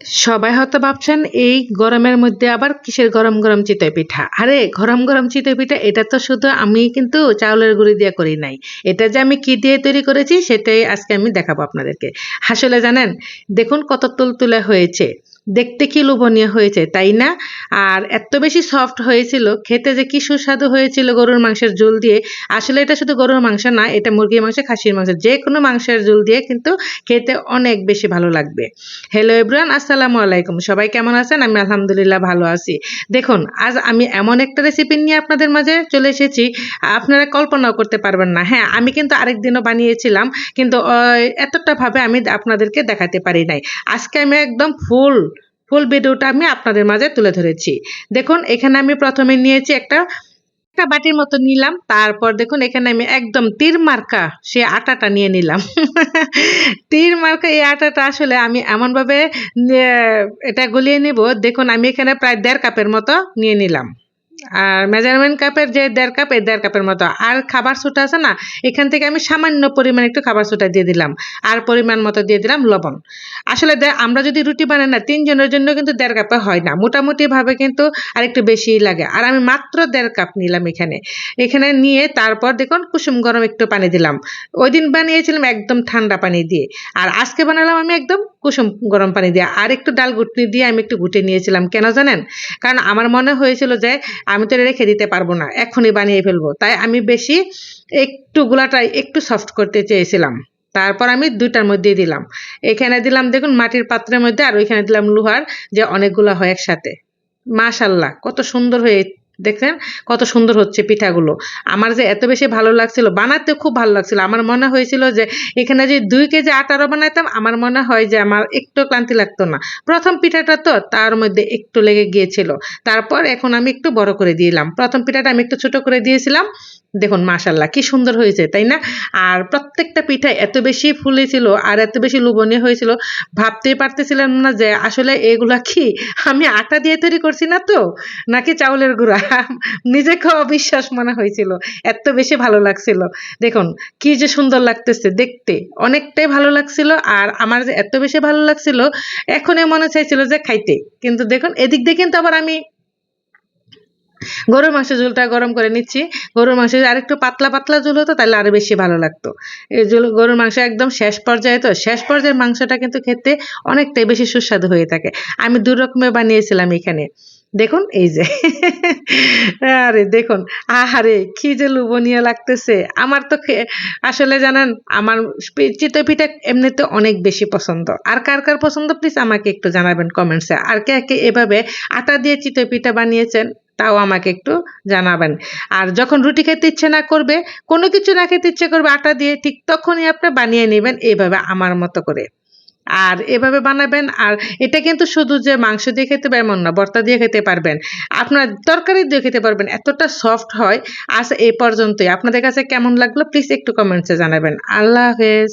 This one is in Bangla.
সবাই হয়তো ভাবছেন এই গরমের মধ্যে আবার কিসের গরম গরম চিতই পিঠা। আরে গরম গরম চিতই পিঠা এটা তো শুধু আমি কিন্তু চাউলের গুঁড়ি দিয়ে করি নাই। এটা যে আমি কি দিয়ে তৈরি করেছি সেটাই আজকে আমি দেখাবো আপনাদেরকে। আসলে জানেন, দেখুন কত তুলতুলে হয়েছে, দেখতে কি লোভনীয় হয়েছে তাই না? আর এত বেশি সফট হয়েছিল, খেতে যে কি সুস্বাদু হয়েছিল গরুর মাংসের ঝোল দিয়ে। আসলে এটা শুধু গরুর মাংস না, এটা মুরগির মাংস, খাসির মাংস, যে কোনো মাংসের ঝোল দিয়ে কিন্তু খেতে অনেক বেশি ভালো লাগবে। হ্যালো এভরিওয়ান, আসসালামু আলাইকুম। সবাই কেমন আছেন? আমি আলহামদুলিল্লাহ ভালো আছি। দেখুন, আজ আমি এমন একটা রেসিপি নিয়ে আপনাদের মাঝে চলে এসেছি, আপনারা কল্পনাও করতে পারবেন না। হ্যাঁ, আমি কিন্তু আরেকদিনও বানিয়েছিলাম, কিন্তু এতটা ভাবে আমি আপনাদেরকে দেখাতে পারি নাই। আজকে আমি একদম ফুল ফুল ভিডিওটা আমি আপনাদের মাঝে তুলে ধরেছি। দেখুন, এখানে আমি প্রথমে নিয়েছি একটা একটা বাটির মতো নিলাম। তারপর দেখুন এখানে আমি একদম তীর মার্কা সে আটাটা নিয়ে নিলাম। তীর মার্কা এই আটাটা আসলে আমি এমনভাবে এটা গলিয়ে নিব। দেখুন আমি এখানে প্রায় ১.৫ কাপের মতো নিয়ে নিলাম। আর মেজারমেন্ট কাপের যে ১.৫ কাপ, এই ১.৫ কাপের মতো। আর খাবার সোডা আছে না, এখান থেকে আমি সামান্য পরিমাণে একটু খাবার সোডা দিয়ে দিলাম। আর পরিমাণ মতো দিয়ে দিলাম লবণ। আসলে আমরা যদি রুটি বানাই না ৩ জনের জন্য কিন্তু ১.৫ কাপে হয় না, মোটামুটি ভাবে কিন্তু আরেকটু বেশিই লাগে। আর আমি মাত্র ১.৫ কাপ নিলাম এখানে। এখানে নিয়ে তারপর দেখুন কুসুম গরম একটু পানি দিলাম। ওই দিন বানিয়েছিলাম একদম ঠান্ডা পানি দিয়ে, আর আজকে বানালাম আমি একদম কুসুম গরম পানি দিয়ে। আর একটু ডাল ঘুটনি দিয়ে আমি একটু ঘুটে নিয়েছিলাম। কেন জানেন? কারণ আমার মনে হয়েছিল যে আমি তো এটা রেখে দিতে পারবো না, এখনই বানিয়ে ফেলবো। তাই আমি বেশি একটু গুলাটা একটু সফট করতে চেয়েছিলাম। তারপর আমি ২টার মধ্যে দিলাম। এখানে দিলাম দেখুন মাটির পাত্রের মধ্যে, আর ওইখানে দিলাম লোহার, যে অনেকগুলো হয় একসাথে। মাশাল্লাহ কত সুন্দর হয়ে, দেখছেন কত সুন্দর হচ্ছে পিঠাগুলো। আমার যে এত বেশি ভালো লাগছিল, বানাতে খুব ভালো লাগছিল। আমার মনে হয়েছিল যে এখানে যদি ২ কেজি আটারও বানাইতাম, আমার মনে হয় যে আমার একটু ক্লান্তি লাগতো না। প্রথম পিঠাটা তো তার মধ্যে একটু লেগে গিয়েছিল। তারপর এখন আমি একটু বড় করে দিলাম। প্রথম পিঠাটা আমি একটু ছোট করে দিয়েছিলাম। দেখুন মাশাল্লাহ কি সুন্দর হয়েছে তাই না? আর প্রত্যেকটা পিঠা এত বেশি ফুলেছিল আর এত বেশি লোভনীয় হয়েছিল, ভাবতেই পারতেছিলাম না যে আসলে এগুলা কি আমি আটা দিয়ে তৈরি করছি না তো, নাকি চাউলের গুঁড়া। নিজেকে অবিশ্বাস মনে হয়েছিল, এত বেশি ভালো লাগছিল। দেখুন কি যে সুন্দর লাগতেছে দেখতে, অনেকটাই ভালো লাগছিল। আর আমার যে এত বেশি ভালো লাগছিল, এখনই মনে চাইছিল যে খাইতে। কিন্তু দেখুন এদিক দিয়ে কিন্তু আবার আমি গরুর মাংসের ঝোলটা গরম করে নিচ্ছি। গরুর মাংস যদি আরেকটু পাতলা পাতলা ঝোল হতো তাহলে আরো বেশি ভালো লাগতো। এই ঝোল গরুর মাংস একদম শেষ পর্যায়ে, তো শেষ পর্যায়ের মাংসটা কিন্তু খেতে অনেকটাই বেশি সুস্বাদু হয়ে থাকে। আমি ২ রকমের বানিয়েছিলাম এখানে। দেখুন এই যে আরে দেখুন, আহারে কি যে লোভনীয় লাগতেছে। আমার তো আসলে জানেন, আমার চিতই পিঠা এমনিতে অনেক বেশি পছন্দ। আর কার কার পছন্দ প্লিজ আমাকে একটু জানাবেন কমেন্টসে। আর কে কে এভাবে আটা দিয়ে চিতই পিঠা বানিয়েছেন তাও আমাকে একটু জানাবেন। আর যখন রুটি খেতে ইচ্ছে না করবে, কোনো কিছু না খেতে ইচ্ছে করবে আটা দিয়ে, ঠিক তখনই আপনি বানিয়ে নেবেন এইভাবে আমার মতো করে। আর এভাবে বানাবেন। আর এটা কিন্তু শুধু যে মাংস দিয়ে খেতে পারবেন এমন না, ভর্তা দিয়ে খেতে পারবেন, আপনার তরকারি দিয়ে খেতে পারবেন, এতটা সফট হয়। আজ এই পর্যন্তই। আপনাদের কাছে কেমন লাগলো প্লিজ একটু কমেন্টসে জানাবেন। আল্লাহ হাফেজ।